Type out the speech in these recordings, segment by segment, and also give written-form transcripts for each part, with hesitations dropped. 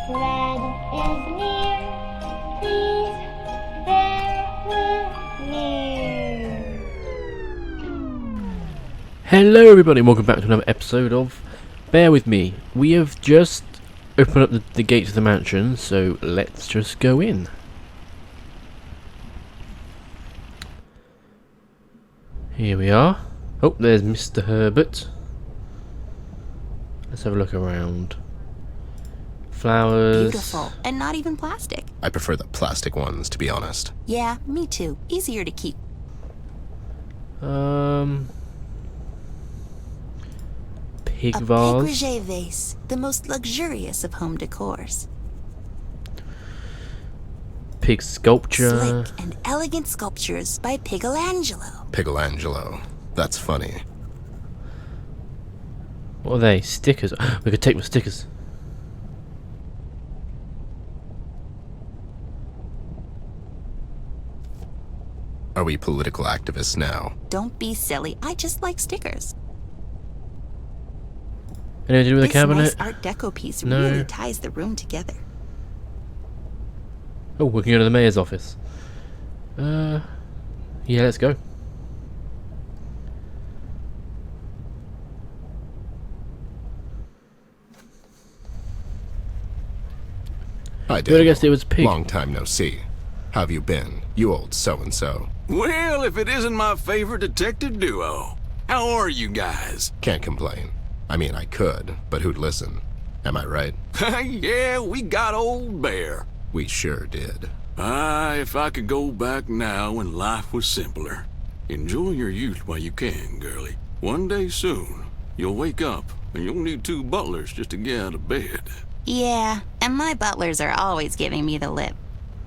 Red is near. Please bear with me. Hello everybody and welcome back to another episode of Bear With Me. We have just opened up the gates of the mansion, so let's just go in. Here we are. Oh, there's Mr. Herbert. Let's have a look around. Flowers. Beautiful, and not even plastic. I prefer the plastic ones, to be honest. Yeah, me too. Easier to keep. Pig A vase. pig vase, the most luxurious of home decors. Pig sculpture. Slick and elegant sculptures by Piccolangelo. Piccolangelo. That's funny. What are they? Stickers. We could take the stickers. Are we political activists now? Don't be silly. I just like stickers. Anything to do with the This cabinet? nice Art Deco piece No. really ties the room together. Oh, we can go to the mayor's office. Yeah, let's go. Hi, But I Daniel. guess it was pig. Long time no see. How have you been, you old so-and-so? Well, if it isn't my favorite detective duo. How are you guys? Can't complain. I mean, I could, but who'd listen? Am I right? Yeah, we got old Bear. We sure did. If I could go back now when life was simpler. Enjoy your youth while you can, girlie. One day soon, you'll wake up and you'll need 2 butlers just to get out of bed. Yeah, and my butlers are always giving me the lip.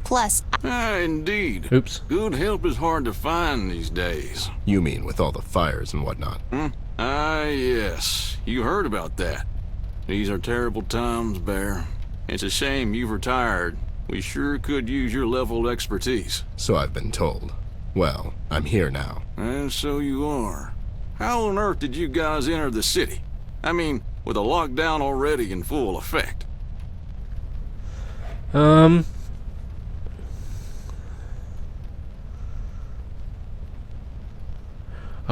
Plus, Indeed. Oops. Good help is hard to find these days. You mean with all the fires and whatnot? Yes. You heard about that. These are terrible times, Bear. It's a shame you've retired. We sure could use your level of expertise. So I've been told. Well, I'm here now. And so you are. How on earth did you guys enter the city? I mean, with a lockdown already in full effect. I'm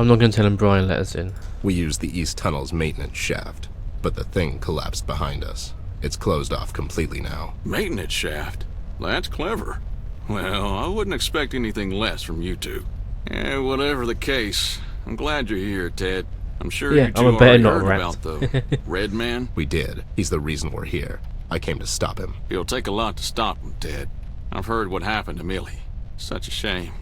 not going to tell him Brian let us in. We used the East Tunnel's maintenance shaft, but the thing collapsed behind us. It's closed off completely now. Maintenance shaft? That's clever. Well, I wouldn't expect anything less from you two. Whatever the case, I'm glad you're here, Ted. I'm sure Yeah, you I'm two a better already not heard rat. about the Red Man. We did. He's the reason we're here. I came to stop him. It'll take a lot to stop him, Ted. I've heard what happened to Millie. Such a shame.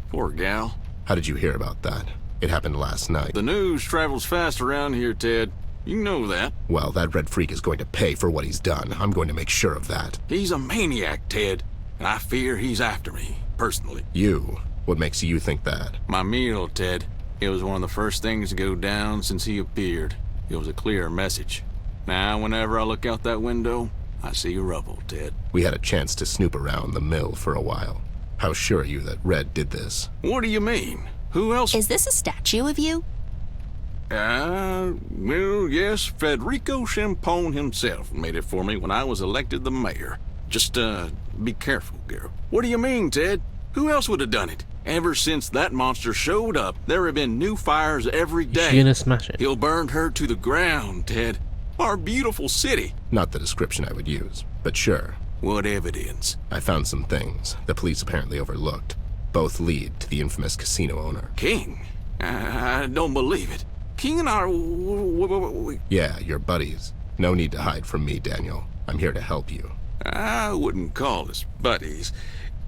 Poor gal. How did you hear about that? It happened last night. The news travels fast around here, Ted. You know that. Well, that red freak is going to pay for what he's done. I'm going to make sure of that. He's a maniac, Ted, and I fear he's after me, personally. You? What makes you think that? My meal, Ted. It was one of the first things to go down since he appeared. It was a clear message. Now, whenever I look out that window, I see rubble, Ted. We had a chance to snoop around the mill for a while. How sure are you that Red did this? What do you mean? Who else? is this a statue of you? Well, yes, Federico Champone himself made it for me when I was elected the mayor. Just, be careful, girl. What do you mean, Ted? Who else would have done it? Ever since that monster showed up, there have been new fires every Is day. she gonna smash it? He'll burn her to the ground, Ted. Our beautiful city. Not the description I would use, but sure. What evidence? I found some things the police apparently overlooked. Both lead to the infamous casino owner. King? I don't believe it. King and I... Yeah, you're buddies. No need to hide from me, Daniel. I'm here to help you. I wouldn't call us buddies.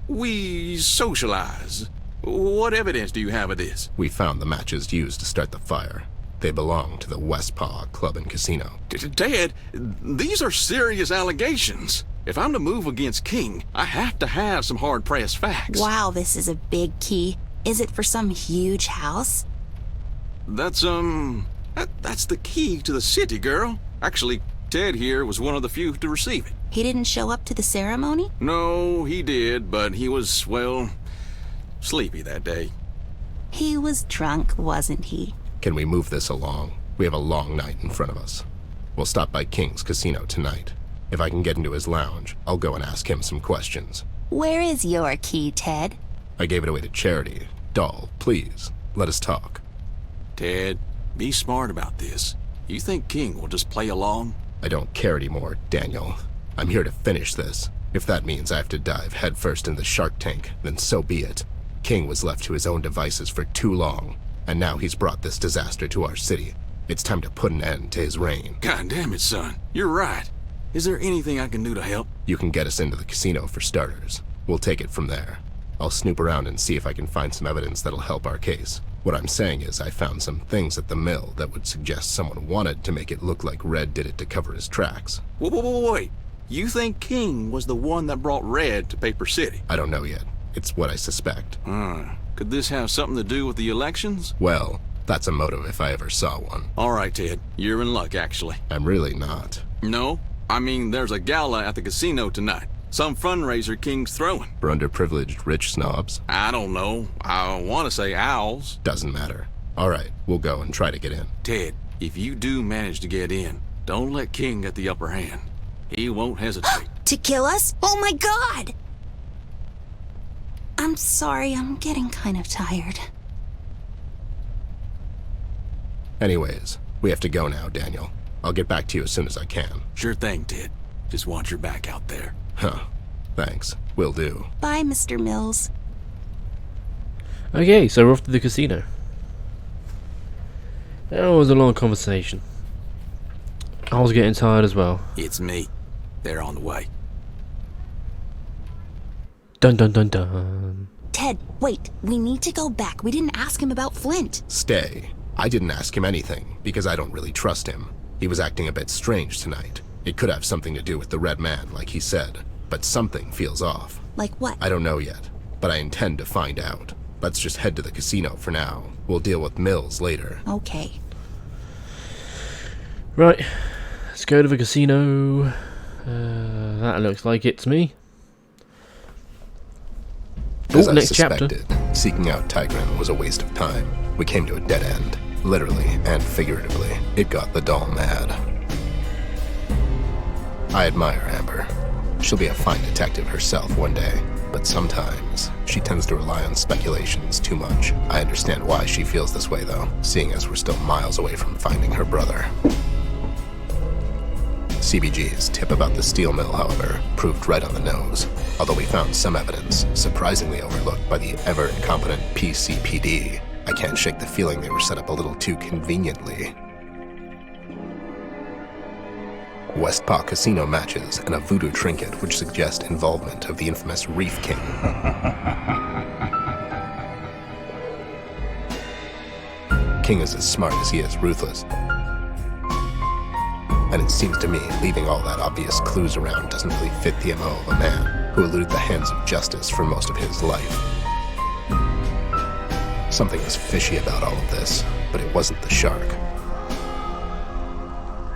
We socialize. What evidence do you have of this? We found the matches used to start the fire. They belong to the Westpaw Club and Casino. Ted, these are serious allegations. If I'm to move against King, I have to have some hard-pressed facts. Wow, this is a big key. Is it for some huge house? That's the key to the city, girl. Actually, Ted here was one of the few to receive it. He didn't show up to the ceremony? No, he did, but he was, well, sleepy that day. He was drunk, wasn't he? Can we move this along? We have a long night in front of us. We'll stop by King's Casino tonight. If I can get into his lounge, I'll go and ask him some questions. Where is your key, Ted? I gave it away to Charity. Doll, please, let us talk. Ted, be smart about this. You think King will just play along? I don't care anymore, Daniel. I'm here to finish this. If that means I have to dive headfirst into the shark tank, then so be it. King was left to his own devices for too long, and now he's brought this disaster to our city. It's time to put an end to his reign. God damn it, son. You're right. Is there anything I can do to help? You can get us into the casino for starters. We'll take it from there. I'll snoop around and see if I can find some evidence that'll help our case. What I'm saying is I found some things at the mill that would suggest someone wanted to make it look like Red did it to cover his tracks. Wait. You think King was the one that brought Red to Paper City? I don't know yet. It's what I suspect. Could this have something to do with the elections? Well, that's a motive if I ever saw one. All right, Ted. You're in luck, actually. I'm really not. No? I mean, there's a gala at the casino tonight. Some fundraiser King's throwing. For underprivileged rich snobs? I don't know. I want to say owls. Doesn't matter. All right, we'll go and try to get in. Ted, if you do manage to get in, don't let King get the upper hand. He won't hesitate. To kill us? Oh my god! I'm sorry, I'm getting kind of tired. Anyways, we have to go now, Daniel. I'll get back to you as soon as I can. Sure thing, Ted. Just watch your back out there. Huh. Thanks. Will do. Bye, Mr. Mills. Okay, so we're off to the casino. That was a long conversation. I was getting tired as well. It's me. They're on the way. Dun dun dun dun. Ted, wait. We need to go back. We didn't ask him about Flint. Stay. I didn't ask him anything, because I don't really trust him. He was acting a bit strange tonight. It could have something to do with the Red Man, like he said, but something feels off. Like what? I don't know yet, but I intend to find out. Let's just head to the casino for now. We'll deal with Mills later. Okay. Right, let's go to the casino. That looks like it's me. As I next chapter. suspected, seeking out Tigran was a waste of time. We came to a dead end, literally and figuratively. It got the doll mad. I admire Amber. She'll be a fine detective herself one day, but sometimes she tends to rely on speculations too much. I understand why she feels this way, though, seeing as we're still miles away from finding her brother. CBG's tip about the steel mill, however, proved right on the nose, although we found some evidence, surprisingly overlooked by the ever-incompetent PCPD. I can't shake the feeling they were set up a little too conveniently. Westpaw casino matches and a voodoo trinket which suggest involvement of the infamous Reef King. King is as smart as he is ruthless. And it seems to me leaving all that obvious clues around doesn't really fit the MO of a man who eluded the hands of justice for most of his life. Something was fishy about all of this, but it wasn't the shark.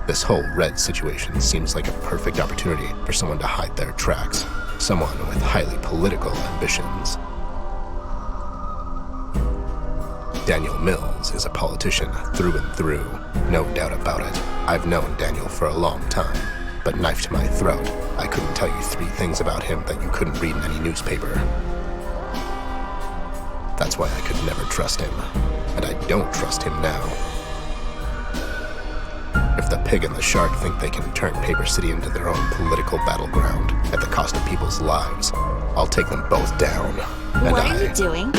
This whole Red situation seems like a perfect opportunity for someone to hide their tracks. Someone with highly political ambitions. Daniel Mills is a politician through and through, no doubt about it. I've known Daniel for a long time, but knife to my throat, I couldn't tell you 3 things about him that you couldn't read in any newspaper. That's why I could never trust him, and I don't trust him now. If the pig and the shark think they can turn Paper City into their own political battleground at the cost of people's lives, I'll take them both down. And What are you doing?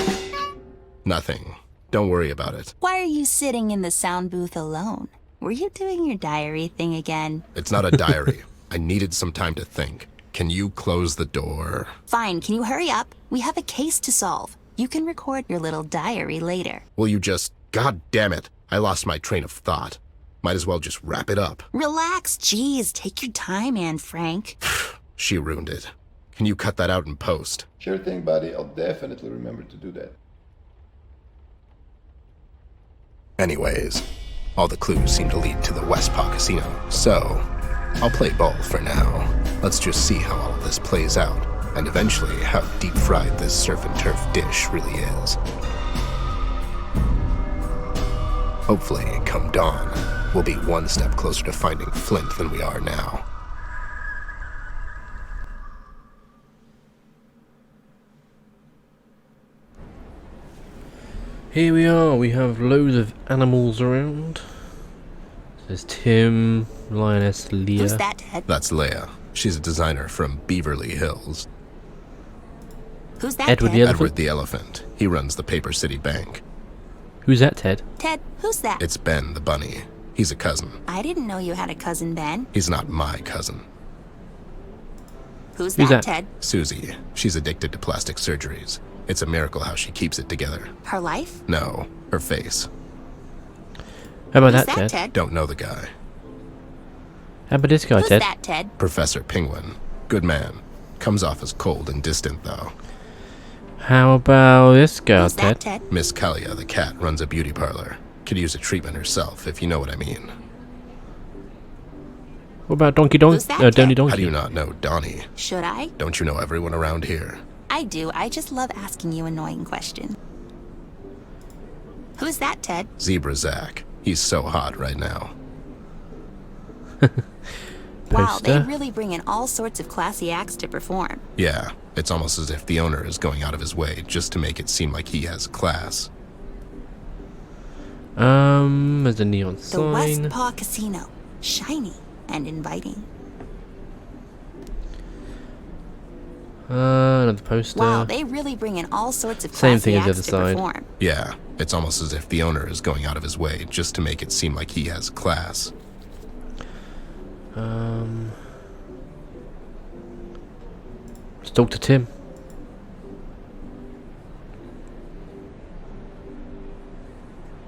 Nothing. Don't worry about it. Why are you sitting in the sound booth alone? Were you doing your diary thing again? It's not a diary. I needed some time to think. Can you close the door? Fine, can you hurry up? We have a case to solve. You can record your little diary later. Will you just... God damn it. I lost my train of thought. Might as well just wrap it up. Relax, geez. Take your time, Anne Frank. She ruined it. Can you cut that out in post? Sure thing, buddy. I'll definitely remember to do that. Anyways, all the clues seem to lead to the Westpaw Casino, so I'll play ball for now. Let's just see how all of this plays out, and eventually how deep-fried this surf and turf dish really is. Hopefully, come dawn, we'll be one step closer to finding Flint than we are now. Here we are, we have loads of animals around. There's Tim, Lioness, Leah. Who's that, Ted? That's Leia. She's a designer from Beverly Hills. Who's that, Edward Ted? the elephant. Edward the Elephant. He runs the Paper City Bank. Who's that, Ted? Ted, who's that? It's Ben the bunny. He's a cousin. I didn't know you had a cousin, Ben. He's not my cousin. Who's Who's that, that? Ted? Susie. She's addicted to plastic surgeries. It's a miracle how she keeps it together. Her life? No, her face. How about Who's that, Ted? Ted? Don't know the guy. How about this guy, Who's Ted? that, Ted? Professor Penguin. Good man. Comes off as cold and distant, though. How about this guy, Who's that, Ted? Ted? Miss Kalia, the cat, runs a beauty parlor. Could use a treatment herself, if you know what I mean. What about Donkey Donk? Who's that, Donny Ted? Donkey? How do you not know Donnie? Should I? Don't you know everyone around here? I do. I just love asking you annoying questions. Who's that, Ted? Zebra Zach. He's so hot right now. Wow, they Poster. really bring in all sorts of classy acts to perform. Yeah, it's almost as if the owner is going out of his way just to make it seem like he has class. There's a neon The West sign. Paw Casino. Shiny and inviting. Another poster. Wow, they really bring in all sorts of Same classy thing as the acts other to side. perform. Yeah, it's almost as if the owner is going out of his way just to make it seem like he has class. Let's talk to Tim.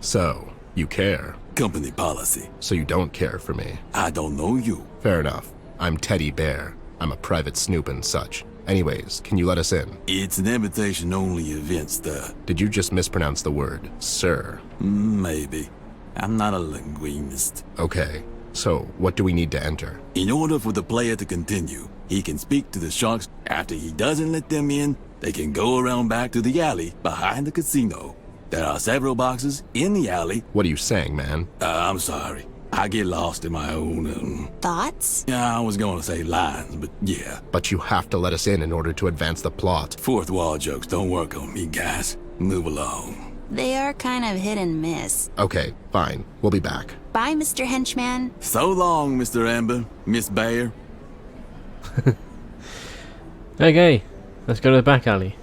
So, you care. Company policy. So you don't care for me. I don't know you. Fair enough. I'm Teddy Bear. I'm a private snoop and such. Anyways, can you let us in? It's an invitation-only event, sir. Did you just mispronounce the word, sir? Maybe. I'm not a linguist. Okay, so what do we need to enter? In order for the player to continue, he can speak to the sharks. After he doesn't let them in, they can go around back to the alley behind the casino. There are several boxes in the alley. What are you saying, man? I'm sorry. I get lost in my own, Thoughts? yeah, I was going to say lines, but yeah. But you have to let us in order to advance the plot. Fourth wall jokes don't work on me, guys. Move along. They are kind of hit and miss. Okay, fine. We'll be back. Bye, Mr. Henchman. So long, Mr. Amber, Miss Bear. Okay, let's go to the back alley.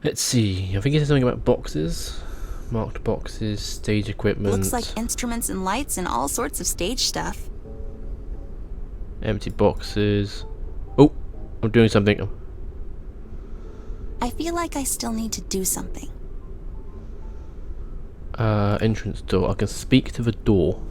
Let's see. I think it says something about boxes. Marked boxes, stage equipment. Looks like instruments and lights and all sorts of stage stuff. Empty boxes. Oh, I'm doing something. I feel like I still need to do something. Entrance door. I can speak to the door.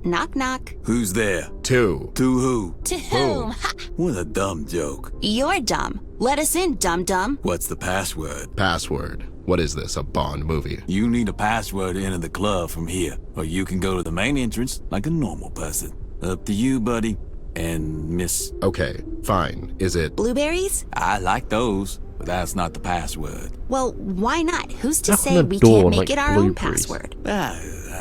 Knock knock. Who's there? Two. To who? To whom? Ha! What a dumb joke. You're dumb. Let us in, dum-dum. What's the password? Password. What is this, a Bond movie? You need a password to enter the club from here, or you can go to the main entrance like a normal person. Up to you, buddy. And Miss... Okay, fine. Is it... Blueberries? I like those, but that's not the password. Well, why not? Who's to Knock on say the we door can't make like it our own blueberries. password?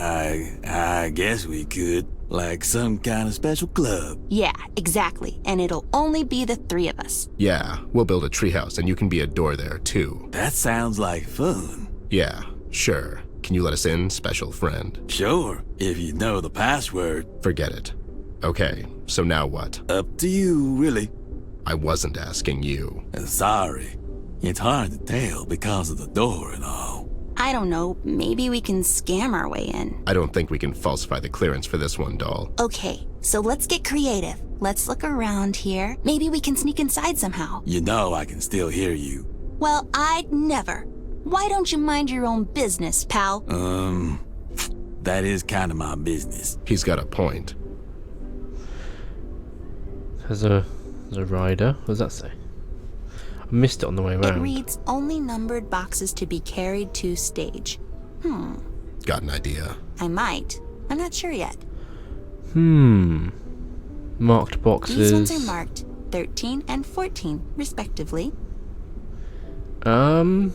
I guess we could. Like some kind of special club. Yeah, exactly. And it'll only be the three of us. Yeah, we'll build a treehouse and you can be a door there, too. That sounds like fun. Yeah, sure. Can you let us in, special friend? Sure, if you know the password. Forget it. Okay, so now what? Up to you, really. I wasn't asking you. Sorry. It's hard to tell because of the door and all. I don't know, maybe we can scam our way in. I don't think we can falsify the clearance for this one, doll. Okay, so let's get creative. Let's look around here. Maybe we can sneak inside somehow. You know I can still hear you. Well, I'd never. Why don't you mind your own business, pal? That is kind of my business. He's got a point. There's a rider. What does that say? I missed it on the way It around. reads only numbered boxes to be carried to stage. Got an idea. I might. I'm not sure yet. Marked boxes. These ones are marked 13 and 14, respectively. Oh,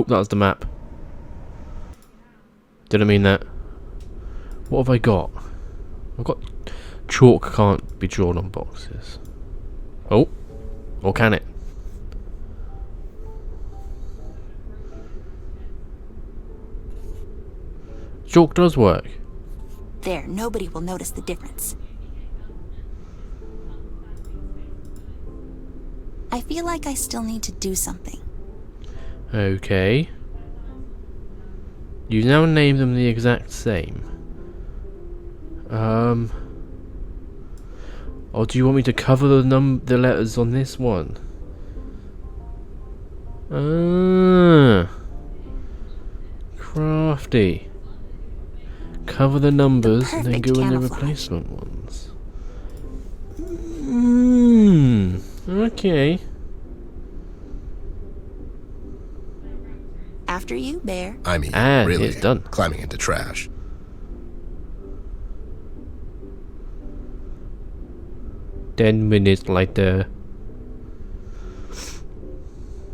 that was the map. Didn't mean that. What have I got? I've got chalk can't be drawn on boxes. Oh, or can it? Chalk does work. There, nobody will notice the difference. I feel like I still need to do something. Okay. You now name them the exact same. Or do you want me to cover the letters on this one? Crafty. Cover the numbers and then go in the replacement ones. Okay. After you, Bear. I mean, And really, it's done. climbing into trash. 10 minutes later.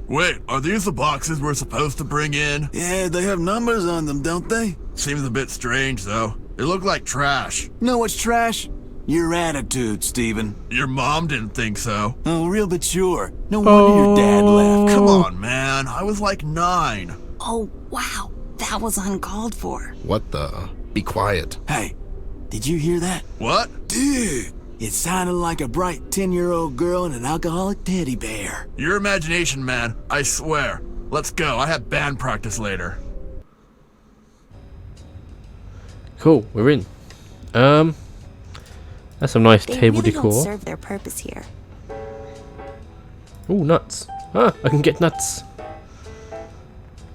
Wait, are these the boxes we're supposed to bring in? Yeah, they have numbers on them, don't they? Seems a bit strange, though. They look like trash. Know what's trash? Your attitude, Steven. Your mom didn't think so. Oh, real but sure. No wonder your dad left. Come on, man. I was like 9. Oh, wow. That was uncalled for. What the? Be quiet. Hey, did you hear that? What? Dude, it sounded like a bright 10-year-old girl and an alcoholic teddy bear. Your imagination, man. I swear. Let's go. I have band practice later. Cool, we're in. That's some nice They table really decor. don't serve their purpose here. Ooh, nuts. Ah, I can get nuts.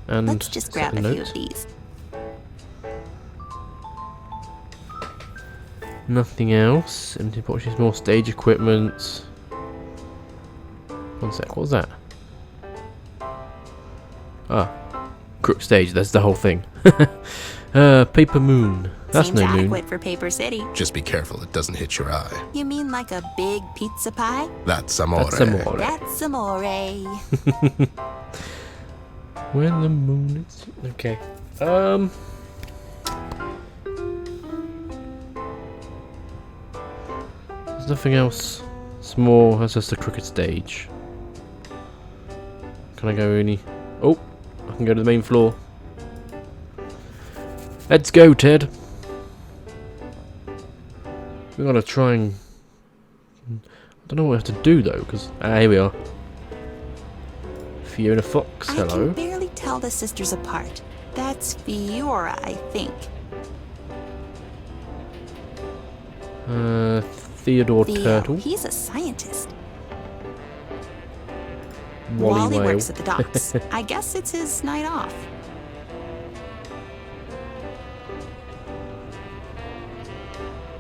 And Let's just grab a note. few of these. Nothing else. Empty boxes, more stage equipment. One sec, what was that? Ah, crook stage, that's the whole thing. Paper moon. That's Seems no moon. adequate for Paper City. Just be careful it doesn't hit your eye. You mean like a big pizza pie? That's amore. That's amore. That's amore. When the moon is... Okay. There's nothing else. It's more... That's just a crooked stage. Can I go any... Oh! I can go to the main floor. Let's go, Ted! We gotta try and... I don't know what we have to do, though, because... here we are. Fiona Fox, I hello. can barely tell the sisters apart. That's Fiora, I think. Theodore Theo, Turtle. he's a scientist. Wally Whale. works at the docks. I guess it's his night off.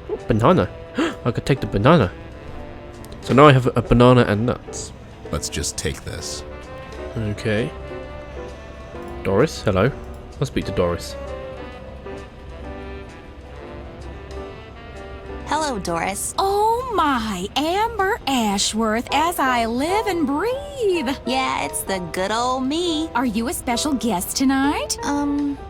Oh, banana. I could take the banana. So now I have a banana and nuts. Let's just take this. Okay. Doris, hello. I'll speak to Doris. Hello, Doris. Oh my, Amber Ashworth, as I live and breathe. Yeah, it's the good old me. Are you a special guest tonight?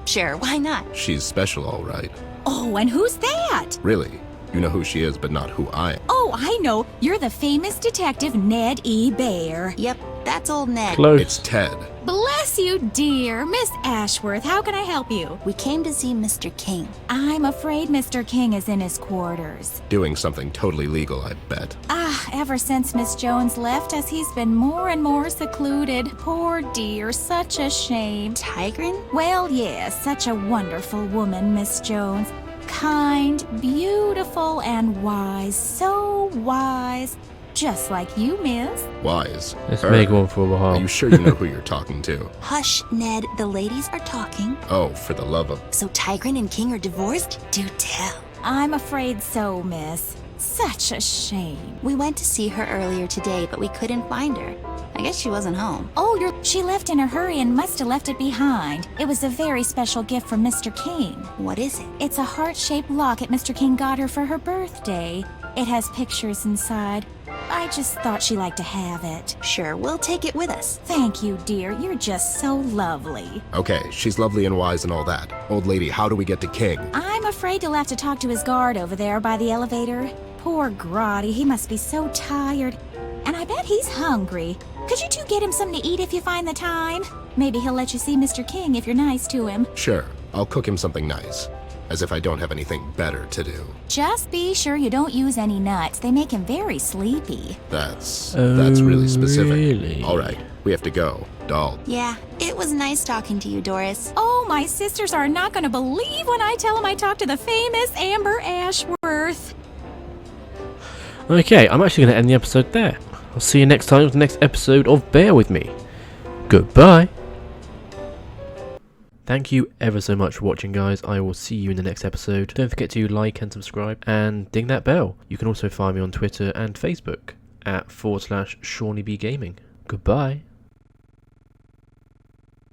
Sure, why not? She's special, all right. Oh, and who's that? Really? You know who she is, but not who I am. Oh, I know. You're the famous detective Ned E. Bear. Yep, that's old Ned. Close. It's Ted. Bless you, dear. Miss Ashworth, how can I help you? We came to see Mr. King. I'm afraid Mr. King is in his quarters. Doing something totally legal, I bet. Ever since Miss Jones left us, he's been more and more secluded. Poor dear, such a shame. Tigrin? Well, yes, such a wonderful woman, Miss Jones. Kind, beautiful, and wise. So wise. Just like you, miss. Wise. Let's make one for a Are while. you sure you know who you're talking to? Hush, Ned. The ladies are talking. Oh, for the love of... So Tigrin and King are divorced? Do tell. I'm afraid so, miss. Such a shame. We went to see her earlier today, but we couldn't find her. I guess she wasn't home. Oh, she left in a hurry and must have left it behind. It was a very special gift from Mr. King. What is it? It's a heart-shaped locket Mr. King got her for her birthday. It has pictures inside. I just thought she liked to have it. Sure, we'll take it with us. Thank you, dear. You're just so lovely. Okay, she's lovely and wise and all that. Old lady, how do we get to King? I'm afraid you'll have to talk to his guard over there by the elevator. Poor Grotty, he must be so tired. And I bet he's hungry. Could you two get him something to eat if you find the time? Maybe he'll let you see Mr. King if you're nice to him. Sure, I'll cook him something nice. As if I don't have anything better to do. Just be sure you don't use any nuts. They make him very sleepy. That's really specific. Really? Alright, we have to go. Doll. Yeah, it was nice talking to you, Doris. Oh, my sisters are not going to believe when I tell them I talked to the famous Amber Ashworth. Okay, I'm actually going to end the episode there. I'll see you next time with the next episode of Bear With Me. Goodbye. Thank you ever so much for watching, guys. I will see you in the next episode. Don't forget to like and subscribe and ding that bell. You can also find me on Twitter and Facebook at /ShawneeBGaming. Goodbye.